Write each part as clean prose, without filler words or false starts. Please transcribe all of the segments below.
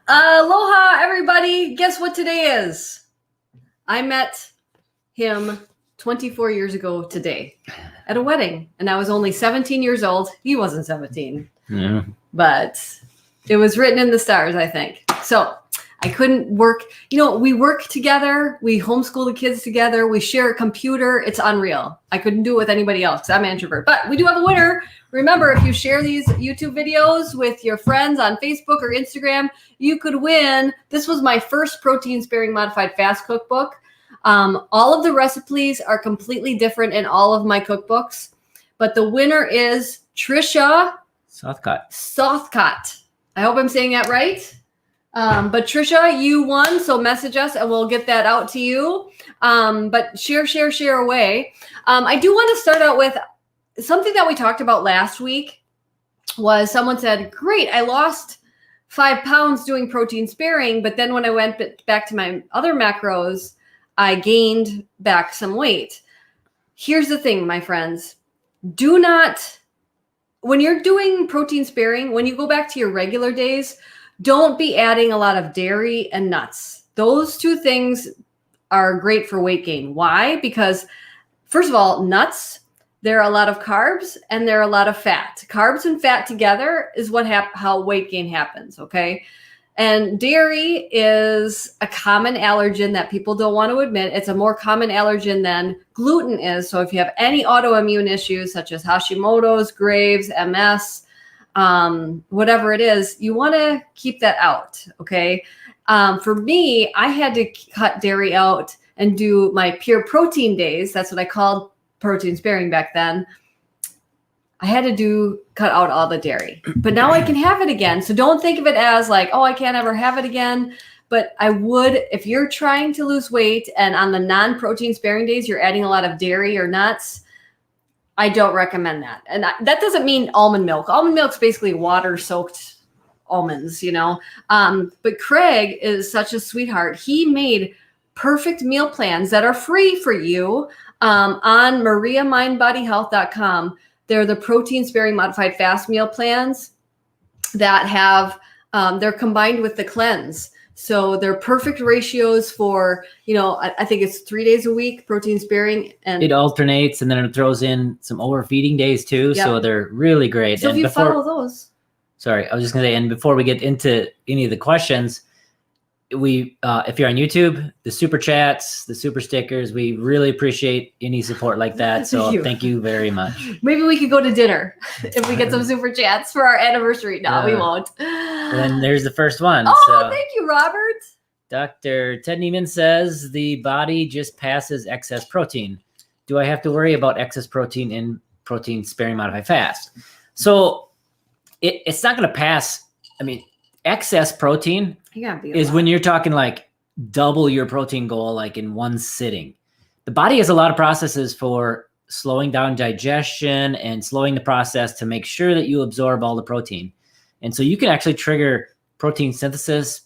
Aloha, everybody. Guess what today is? I met him 24 years ago today at a wedding, and I was only 17 years old. He wasn't 17, but it was written in the stars, I think. So I couldn't work. We work together. We homeschool the kids together. We share a computer. It's unreal. I couldn't do it with anybody else because I'm an introvert. But we do have a winner. Remember, if you share these YouTube videos with your friends on Facebook or Instagram, you could win. This was my first protein-sparing modified fast cookbook. All of the recipes are completely different in all of my cookbooks. But the winner is Tricia Sothcott. I hope I'm saying that right. But Tricia, you won, so message us and we'll get that out to you. But share away. I do want to start out with something that we talked about last week. Was someone said, great, I lost 5 pounds doing protein sparing, but then when I went back to my other macros, I gained back some weight. Here's the thing, my friends. Do not, when you're doing protein sparing, when you go back to your regular days, don't be adding a lot of dairy and nuts. Those two things are great for weight gain. Why? Because first of all, nuts, there are a lot of carbs and there are a lot of fat. Carbs and fat together is how weight gain happens, okay? And dairy is a common allergen that people don't want to admit. It's a more common allergen than gluten is. So if you have any autoimmune issues such as Hashimoto's, Graves', MS, whatever it is, you want to keep that out, okay? For me, I had to cut dairy out and do my pure protein days. That's what I called protein sparing back then. I had to cut out all the dairy, but now I can have it again. So don't think of it as like, oh, I can't ever have it again. But I would, if you're trying to lose weight and on the non-protein sparing days, you're adding a lot of dairy or nuts, I don't recommend that. And that doesn't mean almond milk. Almond milk's basically water-soaked almonds, But Craig is such a sweetheart. He made perfect meal plans that are free for you on mariamindbodyhealth.com. They're the protein-sparing modified fast meal plans that have, they're combined with the cleanse. So they're perfect ratios for, I think it's 3 days a week, protein sparing. And it alternates and then it throws in some overfeeding days too. Yep. So they're really great. So if you follow those. Sorry, I was just going to say, and before we get into any of the questions, if you're on YouTube, the super chats, the super stickers, we really appreciate any support like that. So thank you very much. Maybe we could go to dinner if we get some super chats for our anniversary. No, we won't. And then there's the first one. Oh, thank you, Robert. Dr. Ted Neiman says the body just passes excess protein. Do I have to worry about excess protein in protein sparing modified fast? So it's not going to pass. I mean, excess protein is when you're talking like double your protein goal, like in one sitting. The body has a lot of processes for slowing down digestion and slowing the process to make sure that you absorb all the protein. And so you can actually trigger protein synthesis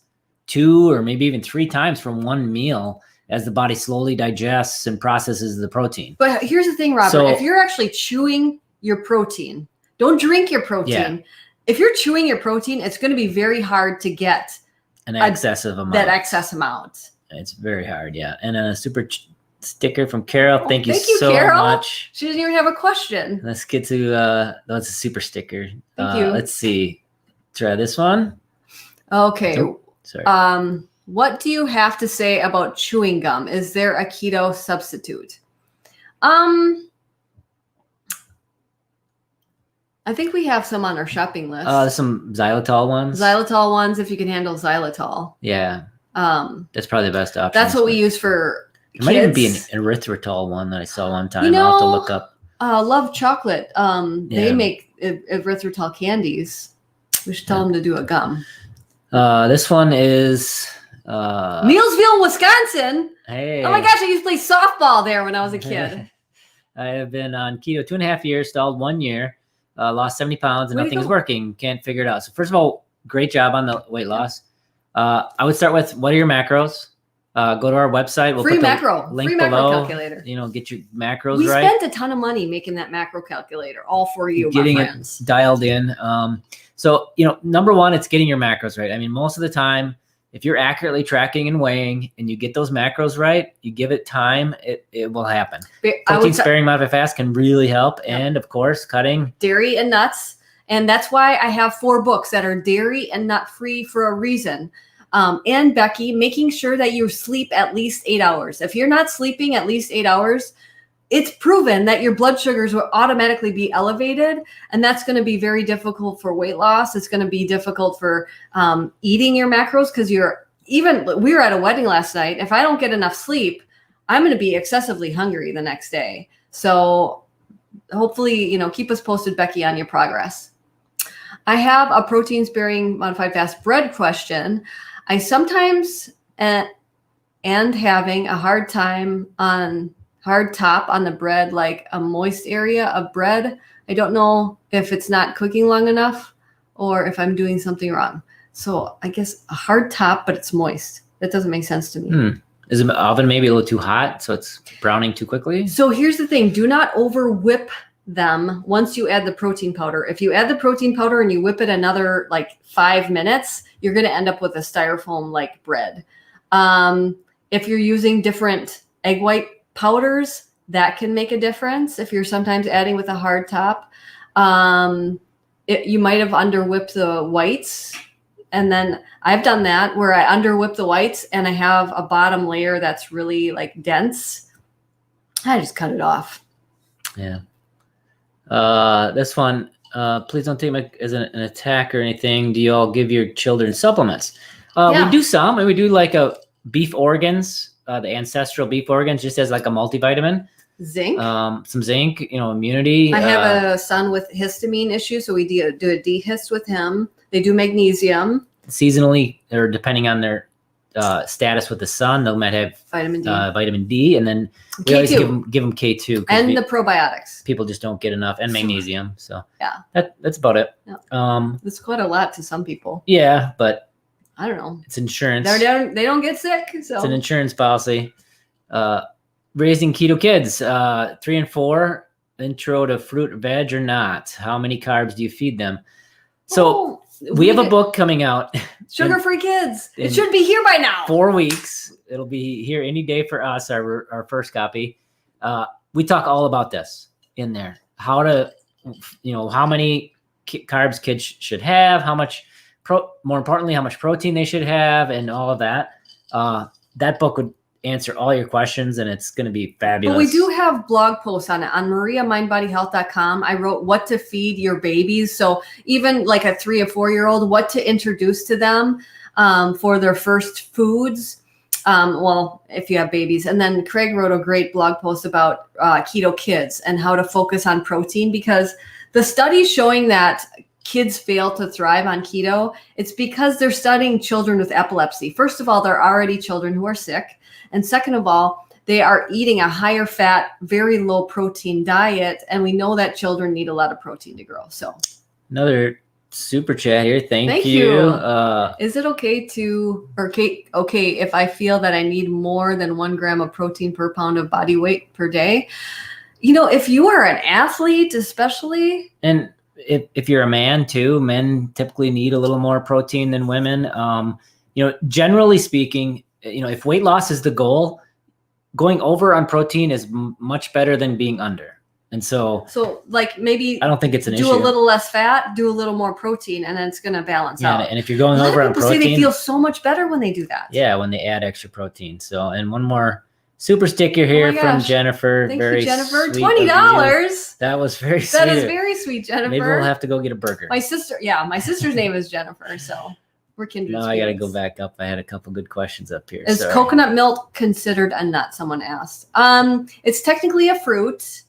2 or maybe even 3 times from one meal as the body slowly digests and processes the protein. But here's the thing, Robert, if you're actually chewing your protein, don't drink your protein. Yeah. If you're chewing your protein, it's going to be very hard to get an excessive amount. That excess amount. It's very hard, yeah. And a super sticker from Carol. Thank you so Carol. much. She doesn't even have a question. Let's get to that's a super sticker. Thank you. Let's see. Try this one. Okay. Oh, sorry. What do you have to say about chewing gum? Is there a keto substitute? I think we have some on our shopping list. Some xylitol ones. Xylitol ones, if you can handle xylitol. Yeah. That's probably the best option. That's what we use for kids. There might even be an erythritol one that I saw one time. I'll have to look up. Love Chocolate. They make erythritol candies. We should tell them to do a gum. This one is Neillsville, Wisconsin. Hey. Oh my gosh, I used to play softball there when I was a kid. I have been on keto 2.5 years, stalled 1 year. Lost 70 pounds and nothing's working. Can't figure it out. So first of all, great job on the weight loss. I would start with, what are your macros? Go to our website. We'll free put the macro, link free macro below. calculator. Get your macros We right. spent a ton of money making that macro calculator, all for you, Getting my friends. it dialed in. So, number one, it's getting your macros right. I mean, most of the time, if you're accurately tracking and weighing and you get those macros right, you give it time, it will happen. Protein sparing modified fast can really help. Yep. And of course, cutting dairy and nuts. And that's why I have 4 books that are dairy and nut free for a reason. And Becky, making sure that you sleep at least 8 hours. If you're not sleeping at least 8 hours, it's proven that your blood sugars will automatically be elevated. And that's going to be very difficult for weight loss. It's going to be difficult for eating your macros because we were at a wedding last night. If I don't get enough sleep, I'm going to be excessively hungry the next day. So hopefully, keep us posted, Becky, on your progress. I have a protein sparing modified fast bread question. I sometimes and having a hard time on hard top on the bread, like a moist area of bread. I don't know if it's not cooking long enough or if I'm doing something wrong. So I guess a hard top, but it's moist. That doesn't make sense to me. Is the oven maybe a little too hot, so it's browning too quickly? So here's the thing. Do not over whip them once you add the protein powder. If you add the protein powder and you whip it another 5 minutes, you're going to end up with a styrofoam like bread. If you're using different egg white powders, that can make a difference. If you're sometimes adding with a hard top, you might have under whipped the whites. And then I've done that where I under whip the whites and I have a bottom layer that's really dense. I just cut it off. Yeah. This one, please don't take me as an attack or anything. Do you all give your children supplements? Yeah. We do some, and we do a beef organs, the ancestral beef organs, just as a multivitamin. Zinc. Some zinc, immunity. I have a son with histamine issues, so we do a D-hist with him. They do magnesium. Seasonally, or depending on their status with the sun, they might have vitamin D, and then we always give them K2 and the probiotics. People just don't get enough, and magnesium. So yeah, that's about it. Yeah. It's quite a lot to some people. Yeah, but I don't know. It's insurance. They don't get sick. So it's an insurance policy. Raising keto kids, 3 and 4. Intro to fruit, veg, or not. How many carbs do you feed them? So. We have a book coming out. Sugar-free kids. It should be here by now. 4 weeks. It'll be here any day for us, our first copy. We talk all about this in there. How to, how many carbs kids should have, how much, more importantly, how much protein they should have, and all of that. That book would answer all your questions, and it's going to be fabulous. But we do have blog posts on it on mariamindbodyhealth.com. I wrote what to feed your babies. So even a 3 or 4 year old, what to introduce to them for their first foods. If you have babies. And then Craig wrote a great blog post about keto kids and how to focus on protein, because the studies showing that kids fail to thrive on keto, it's because they're studying children with epilepsy. First of all, they're already children who are sick. And second of all, they are eating a higher fat, very low protein diet. And we know that children need a lot of protein to grow. So another super chat here. Thank you. Is it okay if I feel that I need more than 1 gram of protein per pound of body weight per day? If you are an athlete, especially. And if you're a man too, men typically need a little more protein than women. Generally speaking, if weight loss is the goal, going over on protein is much better than being under. And so maybe I don't think it's an issue. Do a little less fat, do a little more protein, and then it's going to balance out. And if you're going over on protein, say they feel so much better when they do that. Yeah, when they add extra protein. So, and one more super sticker here from Jennifer. Thank you, Jennifer. $20. That was very sweet. That is very sweet, Jennifer. Maybe we'll have to go get a burger. My sister's name is Jennifer, so we're kindred spirits. I got to go back up. I had a couple good questions up here. Is coconut milk considered a nut? Someone asked. It's technically a fruit,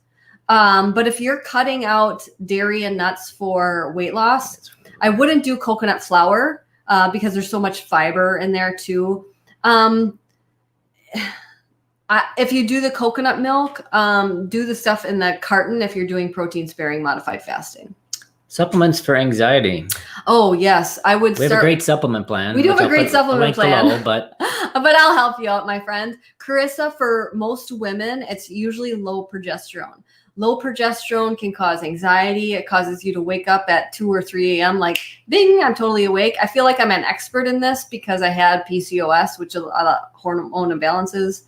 but if you're cutting out dairy and nuts for weight loss, I wouldn't do coconut flour because there's so much fiber in there too. If you do the coconut milk, do the stuff in the carton if you're doing protein sparing modified fasting. Supplements for anxiety. Oh, yes. We have a great supplement plan. We do have a great supplement plan. Below, but But I'll help you out, my friend. Carissa, for most women, it's usually low progesterone. Low progesterone can cause anxiety. It causes you to wake up at 2 or 3 a.m. like, bing, I'm totally awake. I feel like I'm an expert in this because I had PCOS, which is a lot of hormone imbalances.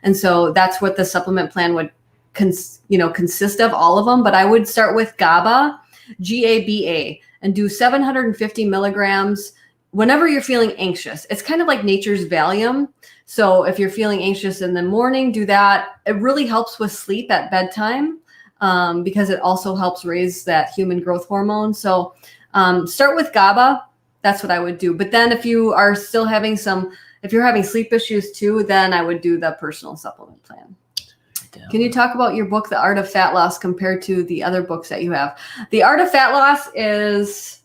And so that's what the supplement plan would consist of, all of them. But I would start with GABA, GABA, and do 750 milligrams whenever you're feeling anxious. It's kind of like nature's Valium. So if you're feeling anxious in the morning, do that. It really helps with sleep at bedtime because it also helps raise that human growth hormone. So start with GABA. That's what I would do. But then if you are still having if you're having sleep issues too, then I would do the personal supplement plan. Can you talk about your book, The Art of Fat Loss, compared to the other books that you have? The Art of Fat Loss is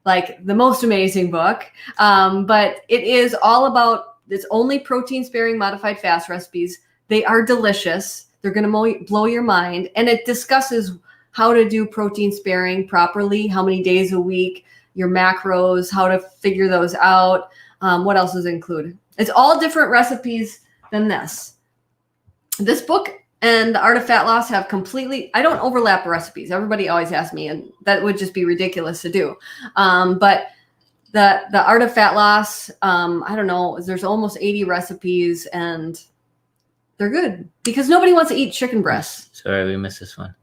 like the most amazing book, but it is all about, it's only protein sparing modified fast recipes. They are delicious. They're going to blow your mind. And it discusses how to do protein sparing properly, how many days a week, your macros, how to figure those out. What else is included? It's all different recipes than this. This book and The Art of Fat Loss have I don't overlap recipes. Everybody always asks me, and that would just be ridiculous to do. But the Art of Fat Loss, I don't know, there's almost 80 recipes and they're good because nobody wants to eat chicken breasts. Sorry, we missed this one.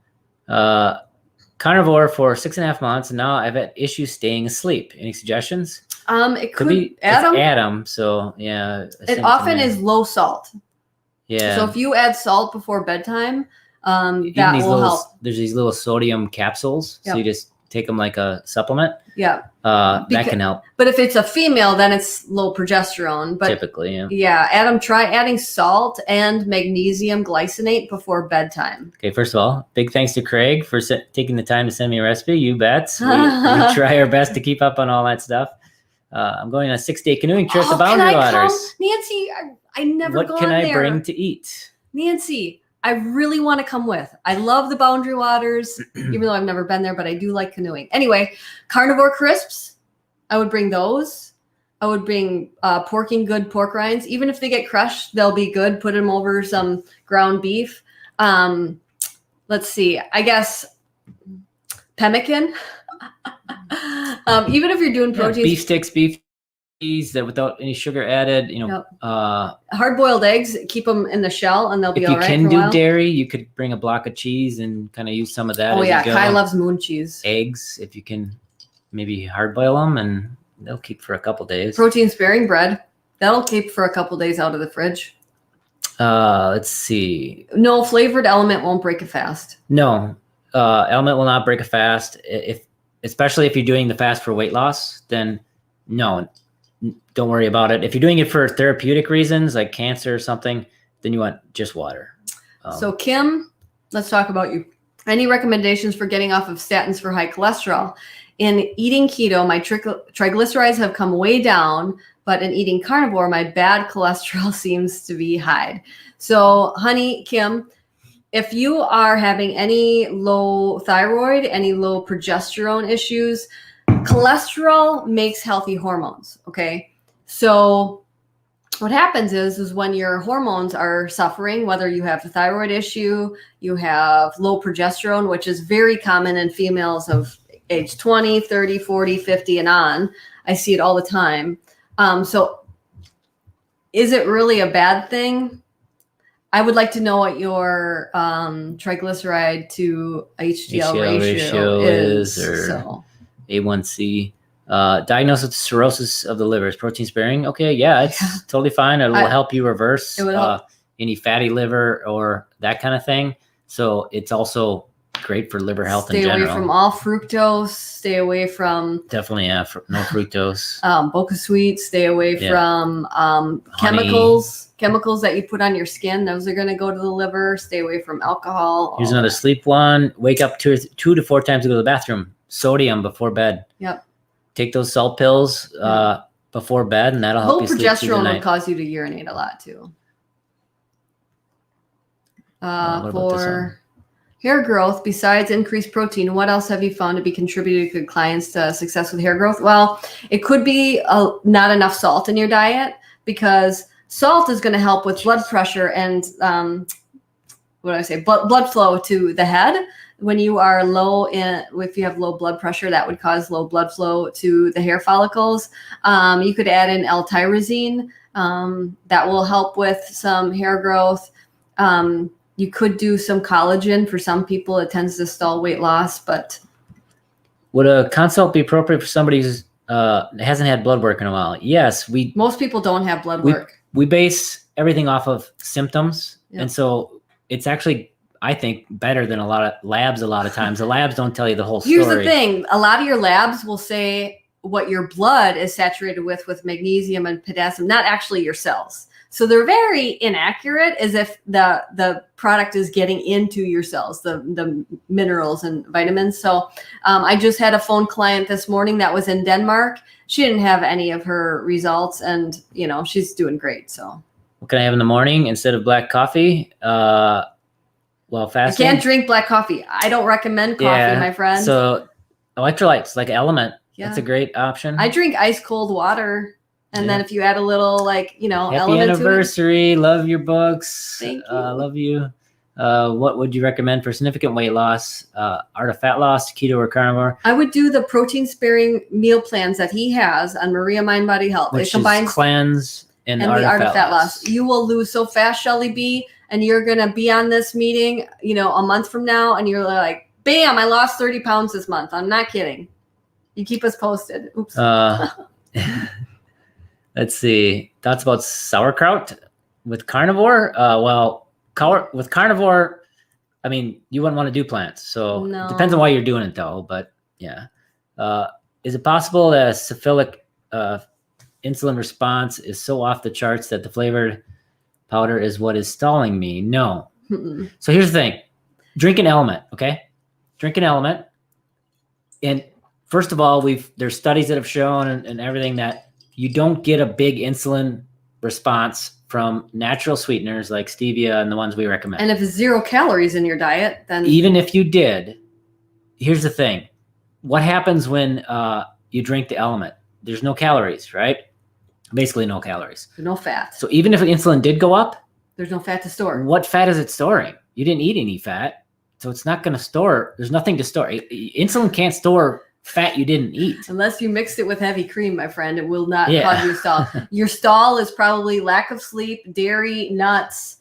Carnivore for 6.5 months, and now I've had issues staying asleep. Any suggestions? It could be Adam. Adam, so yeah. It often is low salt. Yeah. So if you add salt before bedtime, that will help. There's these little sodium capsules, so you just take them like a supplement. Yeah. That can help. But if it's a female, then it's low progesterone. But typically, yeah. Yeah, Adam, try adding salt and magnesium glycinate before bedtime. Okay, first of all, big thanks to Craig for taking the time to send me a recipe. You bet. We try our best to keep up on all that stuff. I'm going on a 6-day canoeing trip to Boundary Waters. Nancy, I never What gone can I there. bring to eat? Nancy, I really want to come with. I love the Boundary Waters, even though I've never been there, but I do like canoeing. Anyway, carnivore crisps, I would bring those. I would bring porking good pork rinds. Even if they get crushed, they'll be good. Put them over some ground beef. Let's see. I guess pemmican. Even if you're doing proteins, beef sticks, beef cheese that without any sugar added, hard-boiled eggs, keep them in the shell and they'll be all right. If you can do dairy, you could bring a block of cheese and kind of use some of that. Oh yeah, Kai loves moon cheese. Eggs, if you can maybe hard boil them, and they'll keep for a couple days. Protein sparing bread, that'll keep for a couple days out of the fridge. Let's see. No, flavored element won't break a fast. No, element will not break a fast. Especially if you're doing the fast for weight loss, then no, don't worry about it. If you're doing it for therapeutic reasons like cancer or something, then you want just water. So Kim, let's talk about you. Any recommendations for getting off of statins for high cholesterol? In eating keto, my triglycerides have come way down, but in eating carnivore, my bad cholesterol seems to be high. So honey, Kim, if you are having any low thyroid, any low progesterone issues, cholesterol makes healthy hormones, okay? So what happens is when your hormones are suffering, whether you have a thyroid issue, you have low progesterone, which is very common in females of age 20, 30, 40, 50, and on. I see it all the time. So is it really a bad thing? I would like to know what your triglyceride to HDL ratio is. Or A1C. Diagnosed with cirrhosis of the liver. Is protein sparing? Okay, yeah, it's totally fine. It will help you reverse any fatty liver or that kind of thing. So it's also great for liver health in general. Stay away from all fructose. Stay away from... Definitely, no fructose. Boca sweets. Stay away from chemicals. Chemicals that you put on your skin, those are going to go to the liver. Stay away from alcohol. Here's another sleep one. Wake up 2 to 4 times to go to the bathroom. Sodium before bed. Yep. Take those salt pills before bed, and that'll help you sleep through the night. Low progesterone would cause you to urinate a lot too. For hair growth, besides increased protein, what else have you found to be contributing to clients to success with hair growth? Well, it could be not enough salt in your diet because Salt is going to help with blood pressure and blood flow to the head. When you are if you have low blood pressure, that would cause low blood flow to the hair follicles. You could add in L-tyrosine. That will help with some hair growth. You could do some collagen. For some people, it tends to stall weight loss, but. Would a consult be appropriate for somebody who hasn't had blood work in a while? Yes. Most people don't have blood work. We base everything off of symptoms. Yep. And so it's actually, I think, better than a lot of labs a lot of times. The labs don't tell you the whole story. Here's the thing. A lot of your labs will say what your blood is saturated with magnesium and potassium, not actually your cells. So they're very inaccurate, as if the product is getting into your cells, the minerals and vitamins. So I just had a phone client this morning that was in Denmark. She didn't have any of her results, and she's doing great. So what can I have in the morning instead of black coffee? While fasting? I can't drink black coffee. I don't recommend coffee, my friend. So electrolytes, like Element, that's a great option. I drink ice cold water. And then if you add a little, Happy element anniversary. Love your books. Thank you. Love you. What would you recommend for significant weight loss? Art of fat loss, keto or carnivore? I would do the protein sparing meal plans that he has on Maria Mind Body Health. Which is cleanse and the art of fat loss. You will lose so fast, Shelly B, and you're going to be on this meeting, a month from now, and you're like, bam, I lost 30 pounds this month. I'm not kidding. You keep us posted. Oops. Let's see. Thoughts about sauerkraut with carnivore? With carnivore, you wouldn't want to do plants. So no. It depends on why you're doing it, though. But yeah. Is it possible that a syphilic insulin response is so off the charts that the flavored powder is what is stalling me? No. Mm-mm. So here's the thing. Drink an Element, okay? Drink an Element. And first of all, there's studies that have shown and everything that you don't get a big insulin response from natural sweeteners like stevia and the ones we recommend. And if it's 0 calories in your diet, then even if you did, here's the thing. What happens when you drink the Element? There's no calories, right? Basically no calories. There's no fat. So even if insulin did go up, there's no fat to store. What fat is it storing? You didn't eat any fat. So it's not going to store. There's nothing to store. Insulin can't store fat you didn't eat. Unless you mixed it with heavy cream, my friend, it will not cause you a stall. Your stall is probably lack of sleep, dairy, nuts,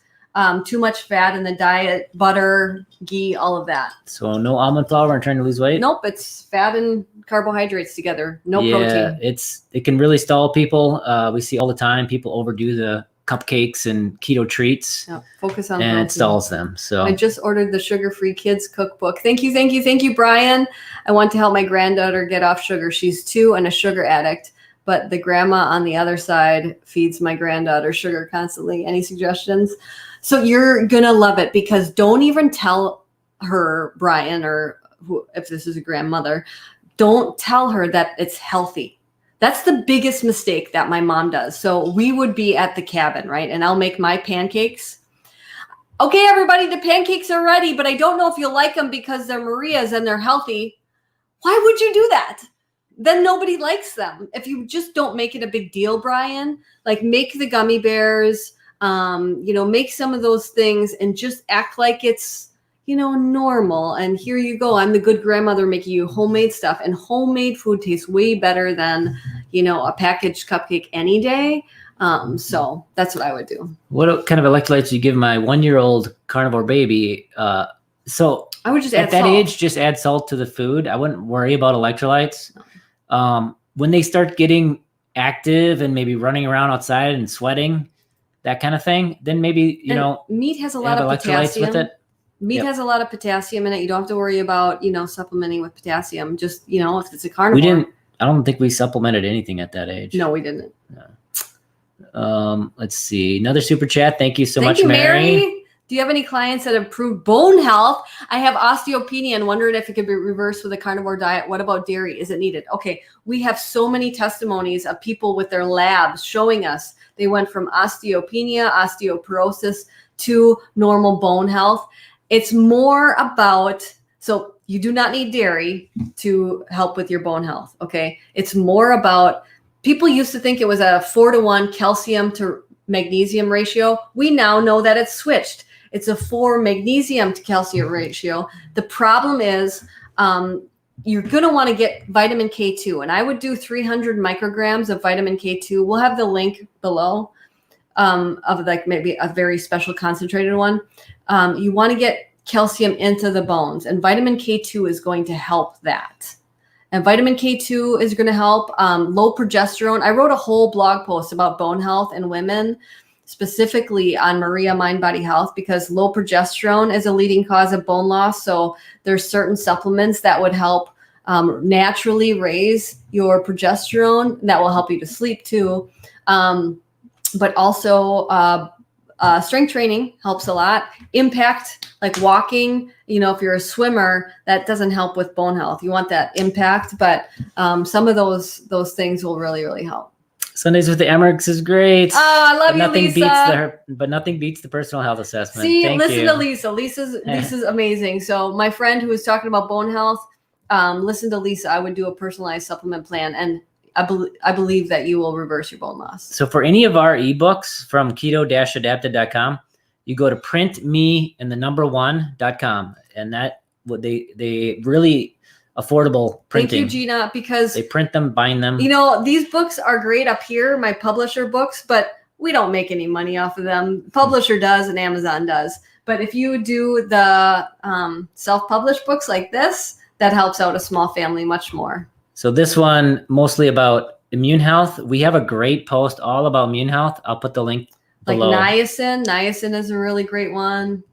too much fat in the diet, butter, ghee, all of that. So no almond flour and trying to lose weight? Nope, it's fat and carbohydrates together. No protein. It can really stall people. We see all the time people overdo the cupcakes and keto treats. Yeah, focus on and protein. It stalls them. So I just ordered the sugar-free kids cookbook. Thank you, Brian. I want to help my granddaughter get off sugar. She's 2 and a sugar addict, but the grandma on the other side feeds my granddaughter sugar constantly. Any suggestions? So you're gonna love it, because don't even tell her, Brian, or if this is a grandmother, don't tell her that it's healthy. That's the biggest mistake that my mom does. So we would be at the cabin, right? And I'll make my pancakes. Okay, everybody, the pancakes are ready, but I don't know if you'll like them because they're Maria's and they're healthy. Why would you do that? Then nobody likes them. If you just don't make it a big deal, Brian, like make the gummy bears, make some of those things and just act like it's, normal. And here you go. I'm the good grandmother making you homemade stuff, and homemade food tastes way better than, a packaged cupcake any day. So that's what I would do. What kind of electrolytes do you give my 1-year-old carnivore baby? So I would just at add that salt. age, just add salt to the food. I wouldn't worry about electrolytes. When they start getting active and maybe running around outside and sweating, that kind of thing, then maybe, meat has a lot of electrolytes potassium. with it. Meat has a lot of potassium in it. You don't have to worry about, supplementing with potassium. Just, if it's a carnivore. I don't think we supplemented anything at that age. No, we didn't. No. Let's see. Another super chat. Thank you so much, Thank you, Mary. Do you have any clients that improved bone health? I have osteopenia and wondered if it could be reversed with a carnivore diet. What about dairy? Is it needed? Okay. We have so many testimonies of people with their labs showing us they went from osteopenia, osteoporosis to normal bone health. It's more about, so you do not need dairy to help with your bone health. Okay. It's more about, people used to think it was a 4-to-1 calcium to magnesium ratio. We now know that it's switched. It's a 4 magnesium to calcium ratio. The problem is you're going to want to get vitamin K2. And I would do 300 micrograms of vitamin K2. We'll have the link below of like maybe a very special concentrated one. You want to get calcium into the bones, and vitamin K2 is going to help that. And vitamin K2 is going to help low progesterone. I wrote a whole blog post about bone health in women, specifically on Maria Mind Body Health, because low progesterone is a leading cause of bone loss. So there's certain supplements that would help naturally raise your progesterone that will help you to sleep too. But also strength training helps a lot. Impact, like walking, if you're a swimmer, that doesn't help with bone health. You want that impact, but some of those things will really, really help. Sundays with the Emmerichs is great. Oh, I love you, Lisa. But nothing beats the personal health assessment. See, listen to Lisa. Lisa's amazing. So my friend who was talking about bone health, listen to Lisa. I would do a personalized supplement plan, and I believe that you will reverse your bone loss. So for any of our ebooks from keto-adapted.com, you go to printme and the number 1.com, and that they really affordable printing. Thank you, Gina, because they print them, bind them. These books are great up here, my publisher books, but we don't make any money off of them. Publisher does and Amazon does. But if you do the self-published books like this, that helps out a small family much more. So this one, mostly about immune health. We have a great post all about immune health. I'll put the link below. Like niacin. Niacin is a really great one.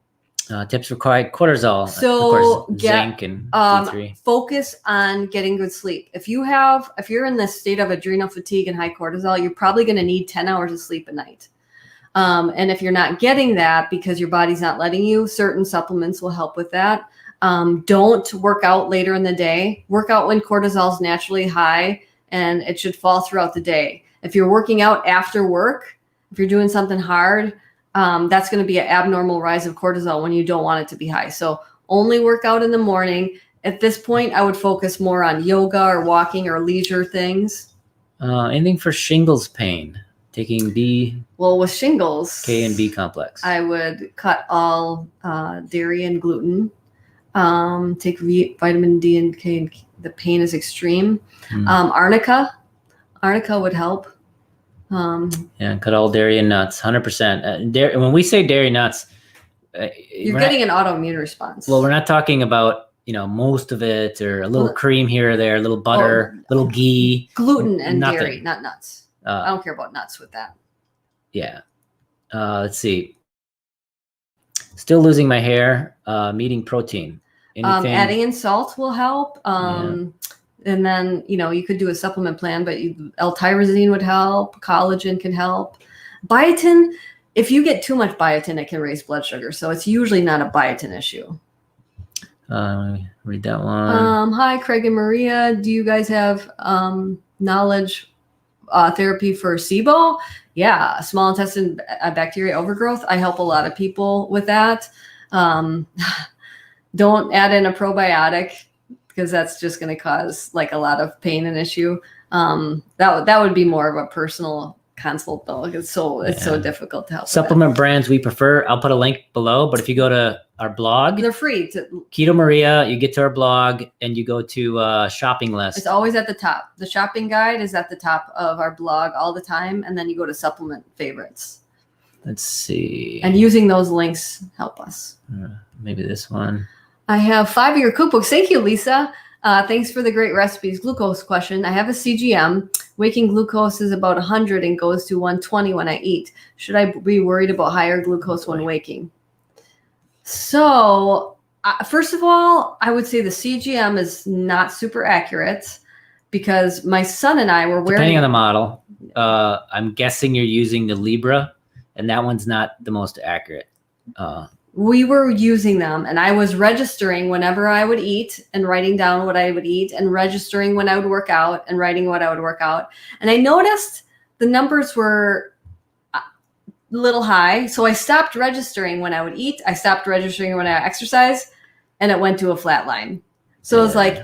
Tips for cortisol. So of course, zinc and D3. Focus on getting good sleep. If you're in this state of adrenal fatigue and high cortisol, you're probably going to need 10 hours of sleep a night. And if you're not getting that because your body's not letting you, certain supplements will help with that. Don't work out later in the day. Work out when cortisol is naturally high, and it should fall throughout the day. If you're working out after work, if you're doing something hard, that's going to be an abnormal rise of cortisol when you don't want it to be high. So only work out in the morning. At this point, I would focus more on yoga or walking or leisure things. Anything for shingles pain? Taking B. Well, with shingles, K and B complex. I would cut all dairy and gluten. Take vitamin D and K. And the pain is extreme. Arnica would help. And cut all dairy and nuts, 100%. When we say dairy nuts, you're getting an autoimmune response. Well, we're not talking about most of it, or a little cream here or there, a little butter, little ghee. Gluten and nothing. Dairy, not nuts. I don't care about nuts with that. Yeah. Let's see. Still losing my hair. I'm eating protein. Adding in salt will help. And then, you could do a supplement plan, but L-tyrosine would help. Collagen can help. Biotin, if you get too much biotin, it can raise blood sugar. So it's usually not a biotin issue. Let me read that one. Hi, Craig and Maria. Do you guys have knowledge therapy for SIBO? Yeah, small intestine bacteria overgrowth. I help a lot of people with that. Don't add in a probiotic, because that's just going to cause like a lot of pain and issue. That would be more of a personal consult though. It's so difficult to help. Supplement brands we prefer, I'll put a link below, but if you go to our blog, they're free. Keto Maria, you get to our blog and you go to shopping list. It's always at the top. The shopping guide is at the top of our blog all the time. And then you go to supplement favorites. Let's see. And using those links help us. Maybe this one. I have 5-year cookbooks. Thank you, Lisa. Thanks for the great recipes. Glucose question. I have a CGM. Waking glucose is about 100 and goes to 120 when I eat. Should I be worried about higher glucose when waking? So, first of all, I would say the CGM is not super accurate, because my son and I were wearing... Depending on the model, I'm guessing you're using the Libra, and that one's not the most accurate. We were using them, and I was registering whenever I would eat and writing down what I would eat, and registering when I would work out and writing what I would work out. And I noticed the numbers were a little high. So I stopped registering when I would eat. I stopped registering when I exercise, and it went to a flat line. So it was like...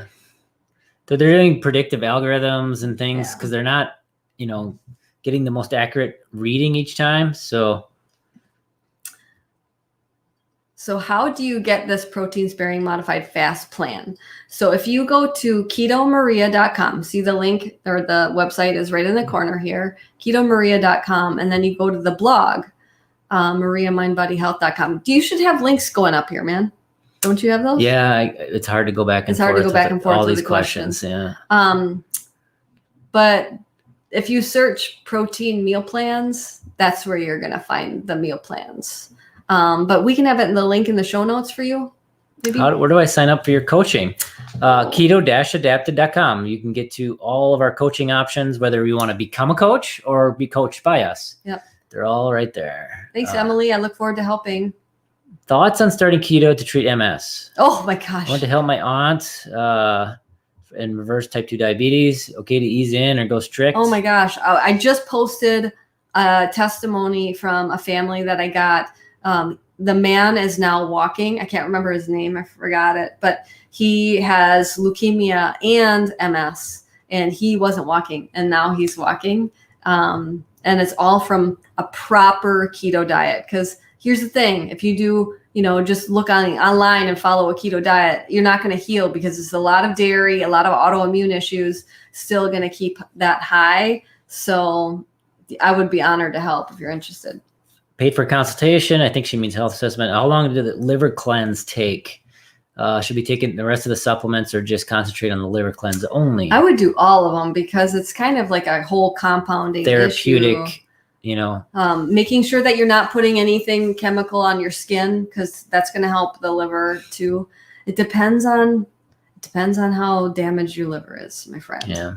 So they're doing predictive algorithms and things, because they're not, getting the most accurate reading each time. So how do you get this protein sparing modified fast plan? So if you go to ketomaria.com, see the link or the website is right in the corner here, ketomaria.com, and then you go to the blog, mariamindbodyhealth.com. You should have links going up here, man. Don't you have those? Yeah, it's hard to go back and forth. It's hard to go back and forth all with these the questions. Yeah. But if you search protein meal plans, that's where you're going to find the meal plans. But we can have it in the link in the show notes for you. Maybe. Where do I sign up for your coaching? Keto-adapted.com. You can get to all of our coaching options, whether you want to become a coach or be coached by us. Yep. They're all right there. Thanks, Emily. I look forward to helping. Thoughts on starting keto to treat MS? Oh my gosh. I want to help my aunt and reverse type 2 diabetes. Okay to ease in or go strict? Oh my gosh. I just posted a testimony from a family that I got. The man is now walking. I can't remember his name. I forgot it. But he has leukemia and MS, and he wasn't walking, and now he's walking. And it's all from a proper keto diet. Because here's the thing. If you do, just look online and follow a keto diet, you're not going to heal because it's a lot of dairy, a lot of autoimmune issues still going to keep that high. So I would be honored to help if you're interested. Paid for consultation. I think she means health assessment. How long did the liver cleanse take? Should be taking the rest of the supplements or just concentrate on the liver cleanse only? I would do all of them because it's kind of like a whole compounding therapeutic issue. Making sure that you're not putting anything chemical on your skin because that's going to help the liver too. It depends on how damaged your liver is, my friend. Yeah.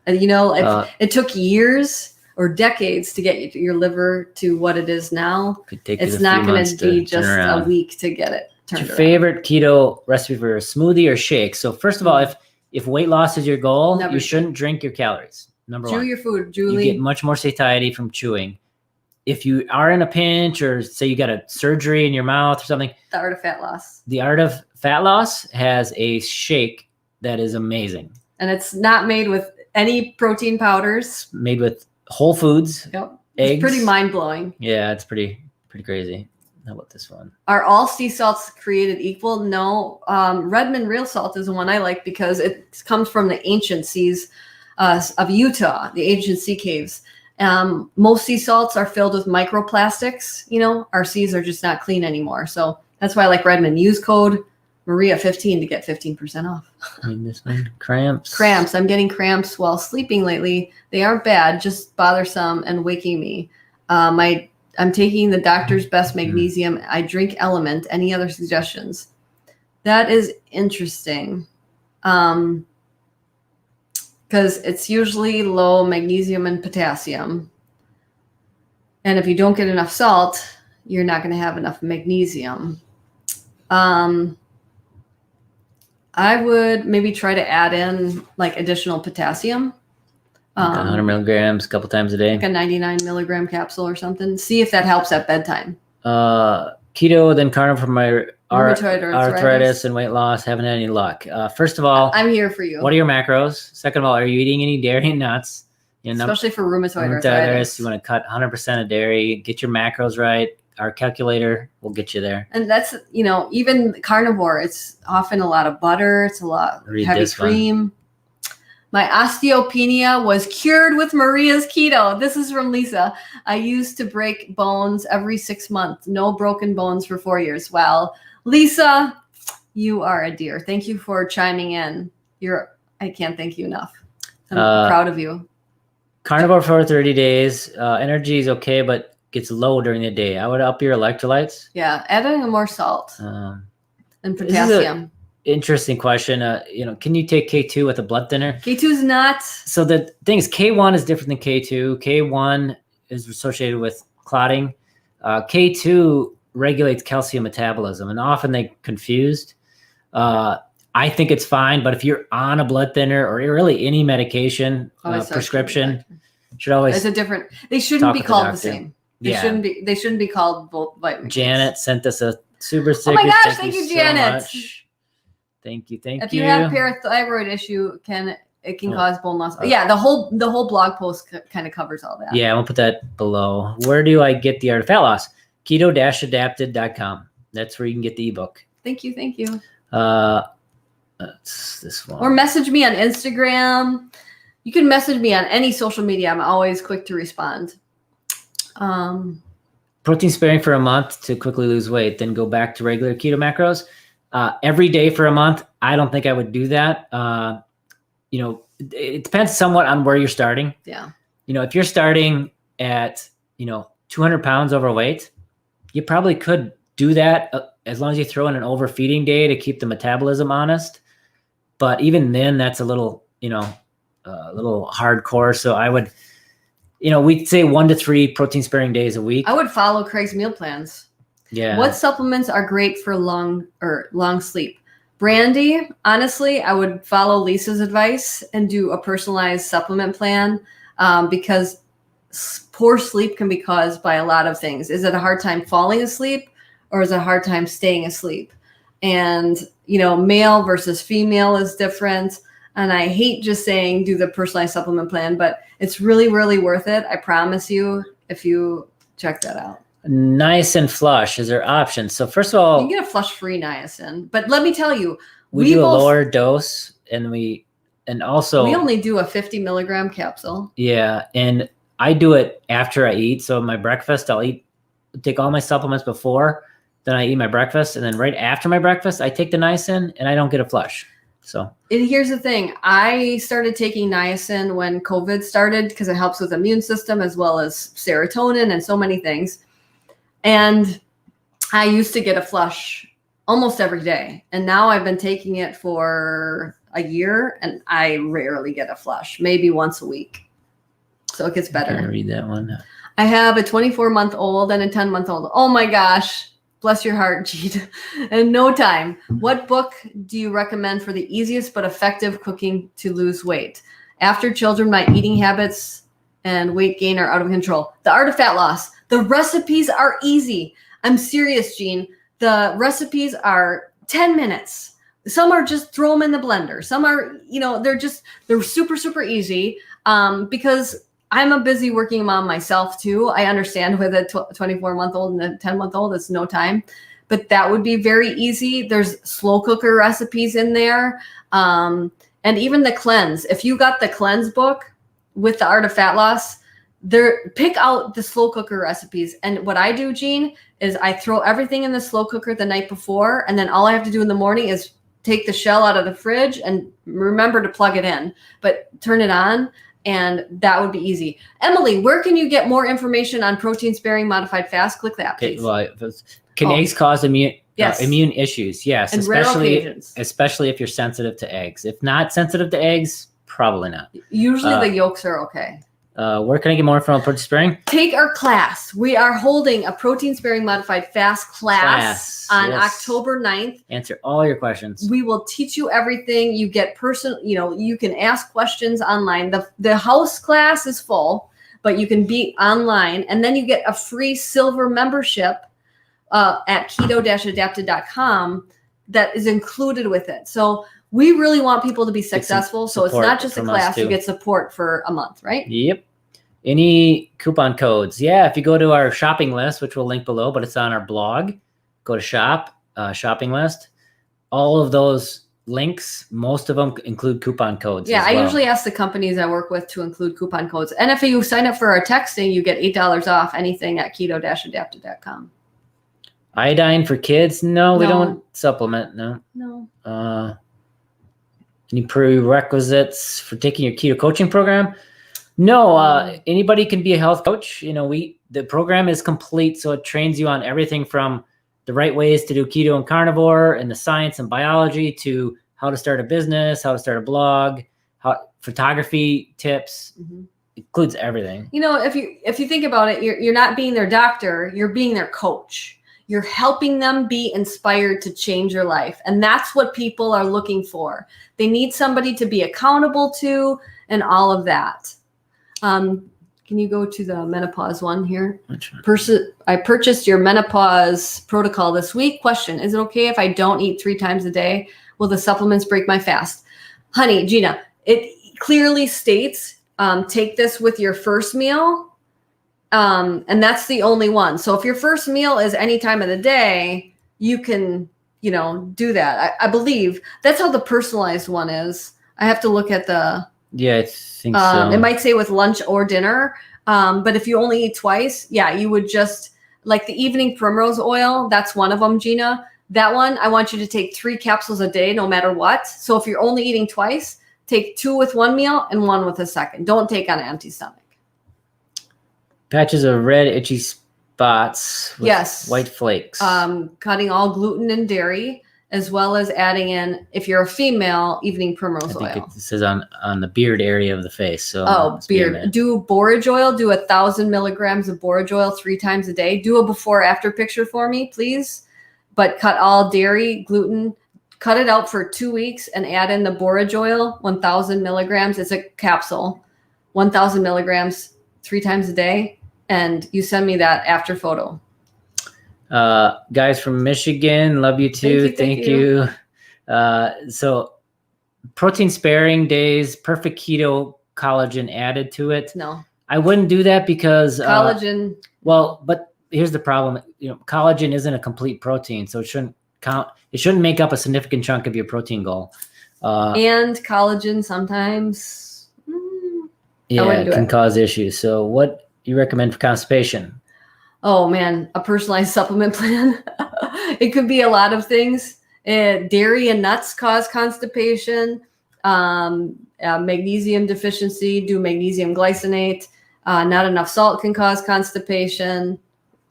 It took years or decades to get your liver to what it is now. It's not going to be just a week to get it turned around. Your favorite keto recipe for a smoothie or shake? So first of all, if weight loss is your goal, you shouldn't drink your calories. Number one. Chew your food, Julie. You get much more satiety from chewing. If you are in a pinch or say you got a surgery in your mouth or something. The Art of Fat Loss. The Art of Fat Loss has a shake that is amazing. And it's not made with any protein powders. Made with whole foods. Yep. Eggs. It's pretty mind-blowing. Yeah, it's pretty crazy. How about this one? Are all sea salts created equal? No. Redmond real salt is the one I like because it comes from the ancient seas of Utah, the ancient sea caves. Most sea salts are filled with microplastics. Our seas are just not clean anymore. So that's why I like Redmond. Use code Maria15 to get 15% off. This one, cramps. Cramps. I'm getting cramps while sleeping lately. They aren't bad, just bothersome and waking me. I'm taking the doctor's best magnesium. I drink Element. Any other suggestions? That is interesting. Because it's usually low magnesium and potassium. And if you don't get enough salt, you're not going to have enough magnesium. I would maybe try to add in like additional potassium. 100 milligrams a couple times a day. Like a 99 milligram capsule or something. See if that helps at bedtime. Keto, then carnivore for my Rheumatoid arthritis and weight loss. Haven't had any luck. First of all, I'm here for you. What are your macros? Second of all, are you eating any dairy and nuts? Especially for rheumatoid arthritis. You want to cut 100% of dairy. Get your macros right. Our calculator will get you there. And that's, even carnivore, it's often a lot of butter. It's a lot of heavy cream. My osteopenia was cured with Maria's keto. This is from Lisa. I used to break bones every 6 months. No broken bones for 4 years. Well, Lisa, you are a dear. Thank you for chiming in. I can't thank you enough. I'm proud of you. Carnivore for 30 days. Energy is okay, but gets low during the day. I would up your electrolytes. Yeah, adding more salt and potassium. This is an interesting question. Can you take K2 with a blood thinner? K2 is not. So the thing is, K1 is different than K2. K1 is associated with clotting. K2 regulates calcium metabolism, and often they confused. I think it's fine, but if you're on a blood thinner or really any medication prescription, should always. It's a different. They shouldn't be called the same. They shouldn't be called both vitamins. Janet sent us a super sticker. Oh my gosh, thank you, Janet. So much. Thank you. If you have parathyroid issue, can it can cause bone loss. Yeah, the whole blog post kind of covers all that. Yeah, I'll put that below. Where do I get the Art of Fat Loss? Keto-adapted.com. That's where you can get the ebook. Thank you. That's this one. Or message me on Instagram. You can message me on any social media. I'm always quick to respond. Protein sparing for a month to quickly lose weight, then go back to regular keto macros. Every day for a month, I don't think I would do that. It depends somewhat on where you're starting. Yeah. If you're starting at, 200 pounds overweight, you probably could do that as long as you throw in an overfeeding day to keep the metabolism honest. But even then, that's a little hardcore. So I would, we'd say 1 to 3 protein sparing days a week. I would follow Craig's meal plans. Yeah. What supplements are great for long sleep? Brandy, honestly, I would follow Lisa's advice and do a personalized supplement plan because poor sleep can be caused by a lot of things. Is it a hard time falling asleep or is it a hard time staying asleep? And, male versus female is different. And I hate just saying do the personalized supplement plan, but it's really, really worth it. I promise you, if you check that out. Niacin flush, is there options? So first of all, you can get a flush-free niacin, but let me tell you, we do a lower dose, and also we only do a 50 milligram capsule. Yeah, and I do it after I eat. So my breakfast, take all my supplements before, then I eat my breakfast, and then right after my breakfast, I take the niacin, and I don't get a flush. So, and here's the thing: I started taking niacin when COVID started because it helps with the immune system as well as serotonin and so many things. And I used to get a flush almost every day. And now I've been taking it for a year and I rarely get a flush, maybe once a week. So it gets better. Can I read that one? I have a 24-month-old and a 10-month-old. Oh my gosh. Bless your heart, Jeet. In no time. What book do you recommend for the easiest but effective cooking to lose weight? After children, my eating habits and weight gain are out of control. The Art of Fat Loss. The recipes are easy. I'm serious, Jean. The recipes are 10 minutes. Some are just throw them in the blender. Some are, they're super, super easy because I'm a busy working mom myself too. I understand with a 24-month-old and a 10-month-old, it's no time, but that would be very easy. There's slow cooker recipes in there. And even the cleanse. If you got the cleanse book with the Art of Fat Loss, pick out the slow cooker recipes. And what I do, Jean, is I throw everything in the slow cooker the night before. And then all I have to do in the morning is take the shell out of the fridge and remember to plug it in, but turn it on. And that would be easy. Emily, where can you get more information on protein sparing modified fast? Click that, please. Can eggs cause immune issues? Yes. And especially if you're sensitive to eggs. If not sensitive to eggs, probably not. Usually the yolks are okay. Where can I get more info on protein sparing? Take our class. We are holding a protein sparing modified fast class on October 9th. Answer all your questions. We will teach you everything. You get you can ask questions online. The house class is full, but you can be online, and then you get a free silver membership at keto-adapted.com that is included with it. So we really want people to be successful. So it's not just a class, you get support for a month, right? Yep. Any coupon codes? Yeah, if you go to our shopping list, which we'll link below, but it's on our blog, go to shopping list. All of those links, most of them include coupon codes. Yeah, I usually ask the companies I work with to include coupon codes. And if you sign up for our texting, you get $8 off anything at keto-adapted.com. Iodine for kids? No, we don't supplement. No. Any prerequisites for taking your keto coaching program? No, anybody can be a health coach. The program is complete, so it trains you on everything from the right ways to do keto and carnivore and the science and biology to how to start a business, how to start a blog, photography tips. Mm-hmm. Includes everything. If you think about it, you're not being their doctor, you're being their coach. You're helping them be inspired to change your life. And that's what people are looking for. They need somebody to be accountable to and all of that. Can you go to the menopause one here? I purchased your menopause protocol this week. Question, is it okay if I don't eat 3 times a day? Will the supplements break my fast? Honey, Gina, clearly states, take this with your first meal. And that's the only one. So if your first meal is any time of the day, you can, do that. I believe that's how the personalized one is. I have to look at the, Yeah, I think so. it might say with lunch or dinner. But if you only eat twice, you would just like the evening primrose oil. That's one of them, Gina. That one, I want you to take 3 capsules a day, no matter what. So if you're only eating twice, take 2 with one meal and 1 with a second. Don't take on an empty stomach. Patches of red, itchy spots with white flakes. Cutting all gluten and dairy, as well as adding in, if you're a female, evening primrose oil. I think it says on the beard area of the face. So beard. Do borage oil. Do 1,000 milligrams of borage oil 3 times a day. Do a before-after picture for me, please. But cut all dairy, gluten. Cut it out for 2 weeks and add in the borage oil, 1,000 milligrams. It's a capsule, 1,000 milligrams 3 times a day. And you send me that after photo. Guys from Michigan, love you too. Thank you. So protein sparing days, perfect keto, collagen added to it. No, I wouldn't do that because collagen. But here's the problem. Collagen isn't a complete protein, so it shouldn't count. It shouldn't make up a significant chunk of your protein goal. And collagen sometimes, it can cause issues. So what you recommend for constipation? Oh man, a personalized supplement plan. It could be a lot of things. Dairy and nuts cause constipation. Magnesium deficiency, do magnesium glycinate. Not enough salt can cause constipation.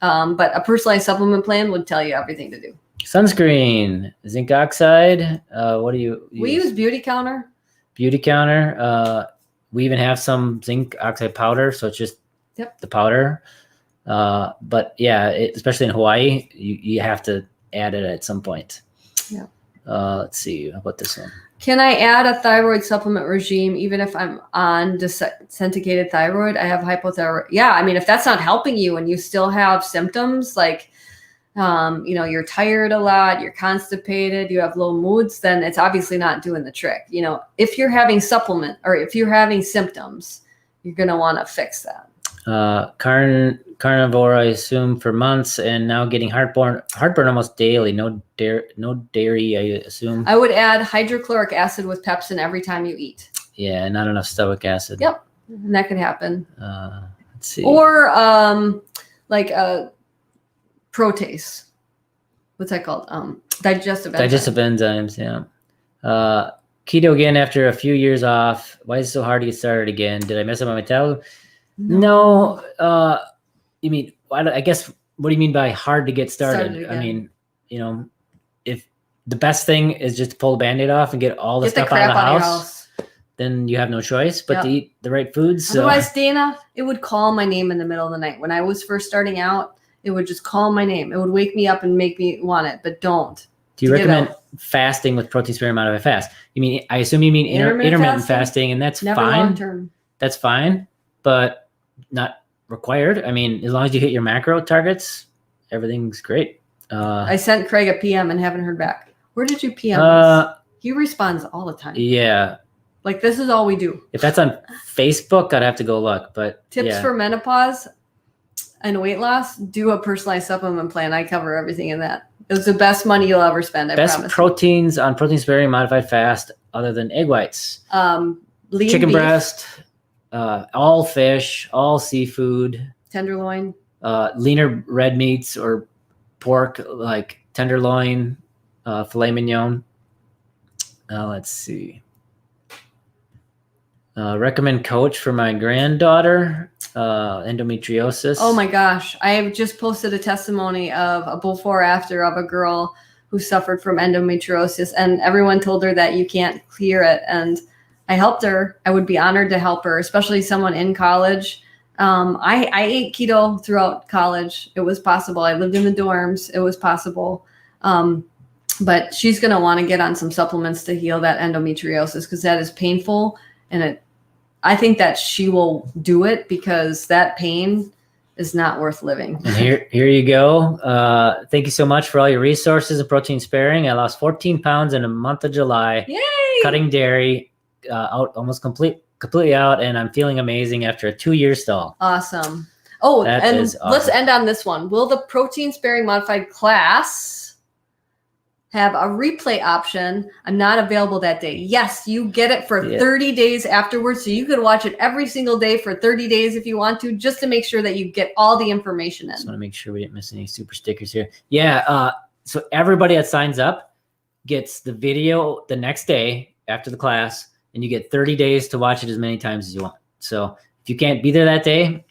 But a personalized supplement plan would tell you everything to do. Sunscreen, zinc oxide. What do you use? We use Beauty Counter. Beauty Counter. We even have some zinc oxide powder, so it's just the powder. But especially in Hawaii, you have to add it at some point. Yeah. Let's see. How about this one? Can I add a thyroid supplement regime even if I'm on desensiticated thyroid? I have hypothyroid. Yeah. I mean, if that's not helping you and you still have symptoms like, you're tired a lot, you're constipated, you have low moods, then it's obviously not doing the trick. If you're having supplement or if you're having symptoms, you're going to want to fix that. Carnivore, I assume, for months, and now getting heartburn almost daily. No dairy, I assume. I would add hydrochloric acid with pepsin every time you eat. Yeah, not enough stomach acid. Yep, and that could happen. Let's see. Or protease. What's that called? Digestive enzymes. Digestive enzymes. Yeah. Keto again after a few years off. Why is it so hard to get started again? Did I mess up my metabolism? No. You mean, I guess, what do you mean by hard to get started? I mean, if the best thing is just to pull the Band-Aid off and get all the stuff out of the house, then you have no choice but to eat the right foods. Otherwise, Dana, it would call my name in the middle of the night. When I was first starting out, it would just call my name. It would wake me up and make me want it, but don't. Do you recommend fasting with protein-sparing modified fast? I assume you mean intermittent fasting, and that's never fine. Long-term. That's fine, but not required. As long as you hit your macro targets, everything's great. I sent Craig a PM and haven't heard back. Where did you PM? He responds all the time. Yeah. Like, this is all we do. If that's on Facebook, I'd have to go look. But tips for menopause and weight loss, do a personalized supplement plan. I cover everything in that. It's the best money you'll ever spend. I promise. Best proteins on protein-sparing modified fast other than egg whites. Chicken breast, all fish, all seafood. Tenderloin. Leaner red meats or pork like tenderloin, filet mignon. Let's see. Recommend coach for my granddaughter, endometriosis. Oh my gosh. I have just posted a testimony of a before after of a girl who suffered from endometriosis, and everyone told her that you can't clear it. And I helped her. I would be honored to help her, especially someone in college. I ate keto throughout college. It was possible. I lived in the dorms. It was possible. But she's going to want to get on some supplements to heal that endometriosis because that is painful. And I think that she will do it because that pain is not worth living. And here you go. Thank you so much for all your resources of protein sparing. I lost 14 pounds in a month of July. Yay! Cutting dairy. out almost completely out, and I'm feeling amazing after a 2-year stall. Awesome. Oh, That and is let's awesome. end on this one. Will the protein sparing modified class have a replay option? I'm not available that day. Yes, you get it for 30 days afterwards. So you could watch it every single day for 30 days if you want to, just to make sure that you get all the information in. Just want to make sure we didn't miss any super stickers here. Yeah. So everybody that signs up gets the video the next day after the class, and you get 30 days to watch it as many times as you want. So if you can't be there that day,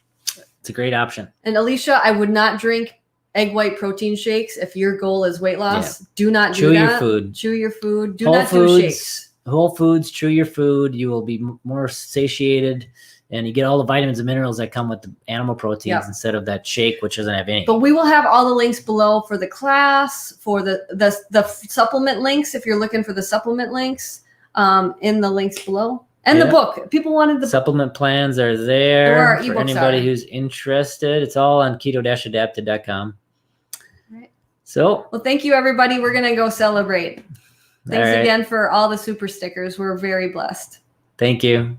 it's a great option. And Alicia, I would not drink egg white protein shakes if your goal is weight loss. Do not do that. Chew your food. Chew your food. Do not do shakes. Whole foods, chew your food. You will be more satiated, and you get all the vitamins and minerals that come with the animal proteins instead of that shake, which doesn't have any. But we will have all the links below for the class, for the supplement links, if you're looking for the supplement links, in the links below. And the book. People wanted the supplement plans are there or our for ebooks anybody who's interested. It's all on keto-adapted.com. Right. So, well, thank you, everybody. We're going to go celebrate. Thanks right. again for all the super stickers. We're very blessed. Thank you.